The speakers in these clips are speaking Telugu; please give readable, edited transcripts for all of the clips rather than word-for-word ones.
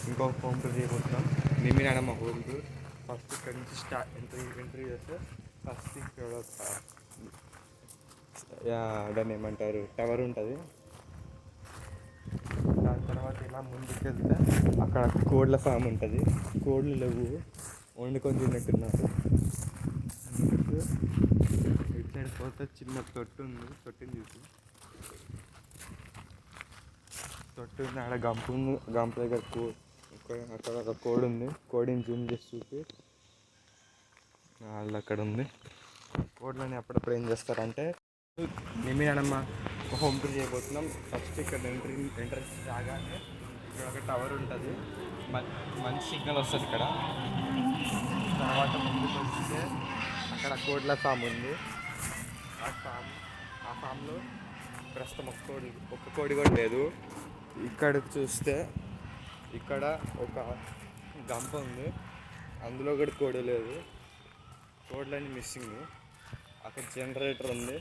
ఇంకో హోమ్ టూర్ చేయబోతున్నాం. నిమ్మినాడమ్మ హోమ్ టూర్. ఫస్ట్ ఇక్కడ నుంచి ఎంట్రీ చేస్తే ఫస్ట్ ఇక్కడ దాన్ని ఏమంటారు, టవర్ ఉంటుంది. దాని తర్వాత ఇలా ముందుకు వెళ్తే అక్కడ కోడ్ల ఫామ్ ఉంటుంది. కోడ్లు లేవు, వండుకొని తిన్నట్టున్నారు. ఇటు సైడ్ పోతే చిన్న తొట్టు ఉంది, తొట్టిని చూసి తొట్టు ఉంది. ఆడ గంపు ఉంది, గంప దగ్గర అక్కడ ఒక కోడి ఉంది. కోడిని జూమ్ చేసి చూపి వాళ్ళు అక్కడ ఉంది. కోడ్లని అప్పుడప్పుడు ఏం చేస్తారంటే, నిమ్మినాడమ్మ హోమ్ టూర్ చేయబోతున్నాం. ఫస్ట్ ఇక్కడ ఎంట్రన్స్ రాగానే ఇక్కడ ఒక టవర్ ఉంటుంది. మంచి సిగ్నల్ వస్తుంది ఇక్కడ. తర్వాత ముందుకు వస్తే అక్కడ కోడ్ల ఫామ్ ఉంది. ఆ ఫామ్లో ప్రస్తుతం ఒక్క కోడి కూడా లేదు. ఇక్కడ చూస్తే ఇక్కడ ఒక గంప ఉంది, అందులో కూడా కోడి లేదు. కోడ్లన్నీ మిస్సింగ్. అక్కడ జనరేటర్ ఉంది.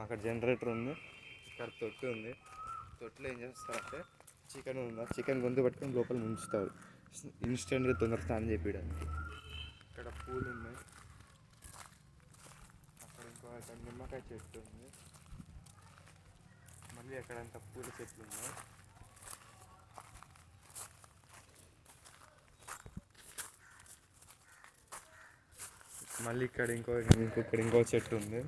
అక్కడ జనరేటర్ ఉంది. ఇక్కడ తొట్టు ఉంది. తొట్టులో ఏం చేస్తారంటే చికెన్ ఉందా, చికెన్ గొంతు పట్టుకొని లోపల ముంచుతారు ఇన్స్టెంట్గా తొందర స్నానం చేయడానికి. ఇక్కడ పూలు ఉన్నాయి. అక్కడ నిమ్మకాయ చెట్టు ఉంది. మళ్ళీ అక్కడంతా పూల చెట్లు ఉన్నాయి. మళ్ళీ ఇక్కడ ఇంకో చెట్టు ఉంది.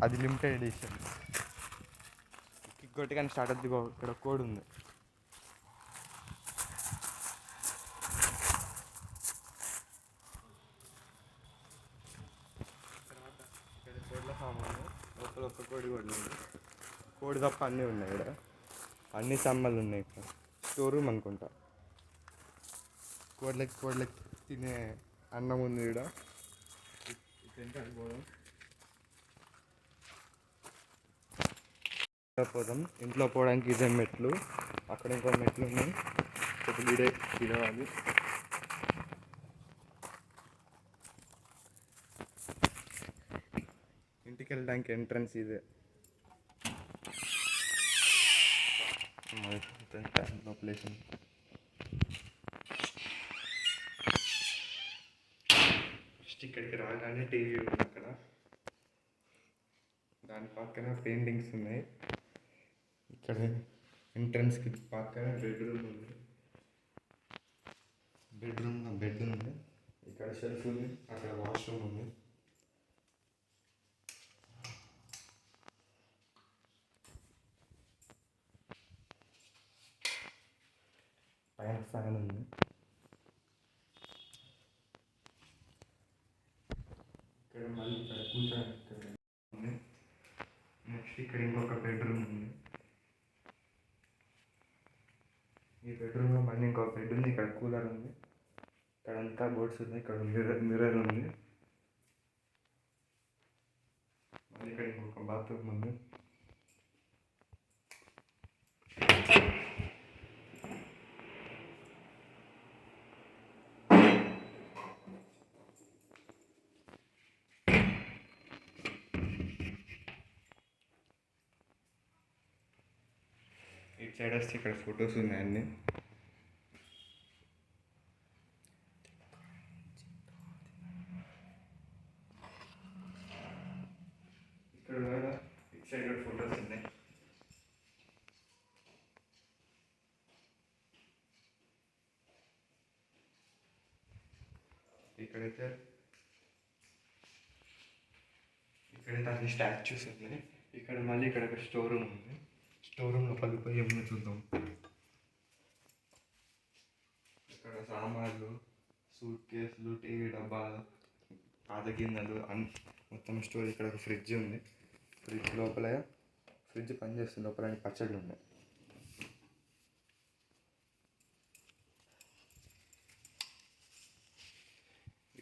అది లిమిటెడ్ ఎడిషన్. ఇంకోటి కానీ స్టార్ట్ అవుతుంది. ఇక్కడ కోడ్ ఉంది. తర్వాత ఇక్కడ కోడ్ల ఫామ్ ఉంది. లోపల ఒక్క కోడి కూడా ఉంది. కోడి తప్ప అన్నీ ఉన్నాయి. ఇక్కడ అన్ని సమ్మలు ఉన్నాయి. ఇక్కడ స్టోర్ రూమ్ అనుకుంటా. కోడ్లకి తినే అన్నం ఉంది. ఇక్కడ పోదాం. ఇంట్లో పోవడానికి ఇదే మెట్లు. అక్కడ ఇంకో మెట్లు ఉన్నాయి. ఇదే తినవాలి. ఇంటికి వెళ్ళడానికి ఎంట్రన్స్ ఇదే. ప్లేస్ ఫస్ట్ ఇక్కడికి రాగానే టీవీ ఉంది. అక్కడ దాని పక్కన పెయింటింగ్స్ ఉన్నాయి. ఇక్కడ ఎంట్రన్స్కి పక్కన బెడ్రూమ్ ఉంది. బెడ్ ఉంది. ఇక్కడ షెల్ఫ్ ఉంది. అక్కడ వాష్రూమ్ ఉంది. పైన ఫ్యాన్ ఉంది. ఇక్కడ మళ్ళీ ఇక్కడ కూర్చోడానికి ఉంది. నెక్స్ట్ ఇక్కడ ఇంకొక బెడ్రూమ్ ఉంది. ఈ బెడ్రూమ్లో మళ్ళీ ఇంకో బెడ్ ఉంది. ఇక్కడ కూలర్ ఉంది. ఇక్కడ అంతా బోర్డ్స్ ఉన్నాయి. ఇక్కడ మిర్రర్ ఉంది. మళ్ళీ ఇక్కడ ఇంకొక బాత్రూమ్ ఉంది. ఇటు సైడ్ వస్తే ఇక్కడ ఫొటోస్ ఉన్నాయి అన్నీ. ఇక్కడ ఇటు సైడ్ కూడా ఫొటోస్ ఉన్నాయి. ఇక్కడైతే అన్ని స్టాచ్యూస్ ఉన్నాయి. ఇక్కడ మళ్ళీ ఇక్కడ ఒక స్టోర్ రూమ్ ఉంది. స్టోర్ రూమ్లో పగిపోయి ఏమన్నా చూద్దాం. ఇక్కడ సామాన్లు, సూట్ కేసులు, టీవీ డబ్బాలు, పాత గిన్నెలు మొత్తం స్టోర్. ఇక్కడ ఒక ఫ్రిడ్జ్ ఉంది. ఫ్రిడ్జ్ పనిచేస్తుంది. లోపల అన్ని పచ్చళ్ళు ఉన్నాయి.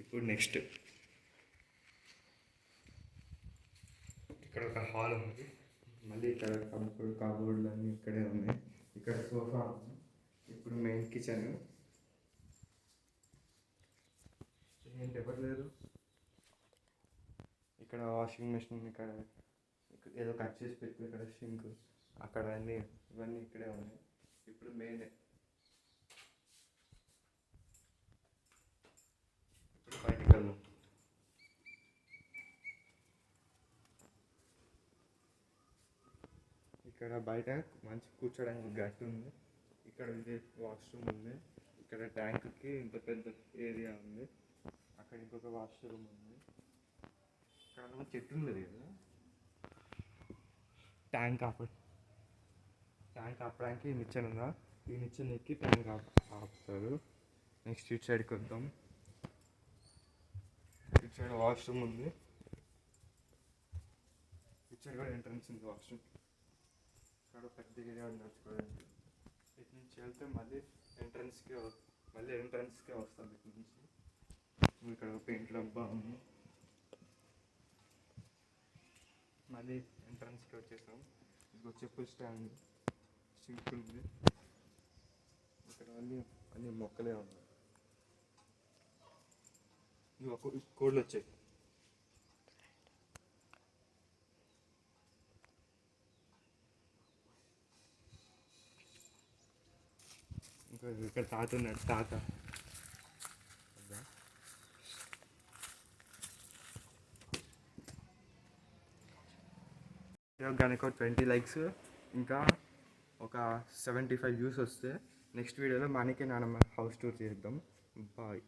ఇప్పుడు నెక్స్ట్ ఇక్కడ ఒక హాల్ ఉంది. మళ్ళీ ఇక్కడ కబోర్డ్లు అన్నీ ఇక్కడే ఉన్నాయి. ఇక్కడ సోఫా ఉంది. ఇప్పుడు మెయిన్ కిచెన్. ఏంటి ఎవరు లేరు. ఇక్కడ వాషింగ్ మెషిన్, ఇక్కడ ఏదో కట్ చేసి పెట్టి, ఇక్కడ సింక్, అక్కడ అన్నీ ఇవన్నీ ఇక్కడే ఉన్నాయి. ఇప్పుడు మెయిన్ ఇప్పుడు బయటికి వెళ్దాం. ఇక్కడ బయట మంచి కూర్చోడానికి గట్టు ఉంది. ఇక్కడ ఇది వాష్రూమ్ ఉంది. ఇక్కడ ట్యాంక్కి ఇంత పెద్ద ఏరియా ఉంది. అక్కడ ఇంకొక వాష్రూమ్ ఉంది. ఇక్కడ చెట్టు ఉంది కదా, ట్యాంక్ ఆపడానికి నిచ్చెన ఉందా, ఈ నిచ్చెన ఎక్కి ట్యాంక్ ఆపుతారు. నెక్స్ట్ ఇటు సైడ్కి వద్దాం. ఇటు సైడ్ వాష్రూమ్ ఉంది. ఇటు సైడ్ కూడా ఎంట్రన్స్ ఉంది వాష్రూమ్. ఇక్కడ పెద్ద ఏరియా నడుచుకోవడానికి. ఇటు నుంచి వెళ్తే మళ్ళీ ఎంట్రన్స్కే వస్తాం. ఇటు నుంచి ఇక్కడ పెయింట్ డబ్బా ఉంది. మళ్ళీ ఎంట్రన్స్కి వచ్చేసాం. ఇదిగో చెప్పుల స్టాండ్ సింక్ ఉంది. ఇక్కడ అన్ని మొక్కలే ఉన్నాయి. ఇవి కోళ్ళు వచ్చాయి. ఇంకా ఇక్కడ తాత ఉన్నాడు. తాత కనుక 20 likes ఇంకా ఒక 75 views వస్తే నెక్స్ట్ వీడియోలో మనకి నానమ్మ హౌస్ టూర్ చేద్దాం. బాయ్.